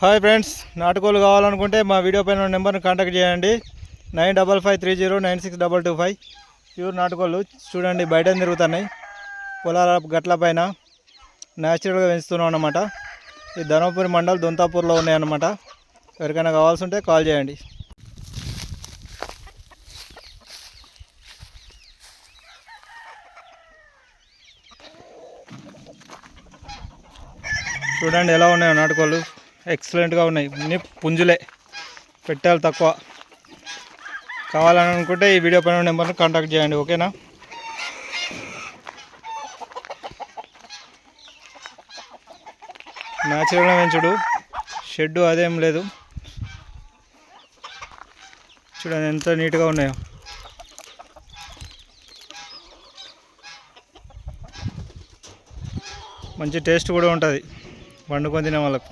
Hi friends, నాటుకోలు కావాలనుకుంటే మా వీడియో పైన నెంబర్ని కాంటాక్ట్ చేయండి. 9553029625. ప్యూర్ నాటుకోళ్ళు చూడండి, బయట తిరుగుతున్నాయి. పొలాల గట్ల పైన న్యాచురల్గా పెంచుతున్నాం అన్నమాట. ఈ ధర్మపురి మండల్ దొంతాపూర్లో ఉన్నాయన్నమాట. ఎవరికైనా కావాల్సి ఉంటే కాల్ చేయండి. చూడండి ఎలా ఉన్నాయో నాటుకోళ్ళు, ఎక్సలెంట్గా ఉన్నాయి. అన్ని పుంజులే, పెట్టాలి తక్కువ. కావాలని అనుకుంటే ఈ వీడియో పైన నెంబర్ని కాంటాక్ట్ చేయండి, ఓకేనా? న్యాచురల్గా పెంచుడు, షెడ్డు అదేం లేదు. చూడండి ఎంత నీట్గా ఉన్నాయో. మంచి టేస్ట్ కూడా ఉంటుంది వండుకొని తినే వాళ్ళకు.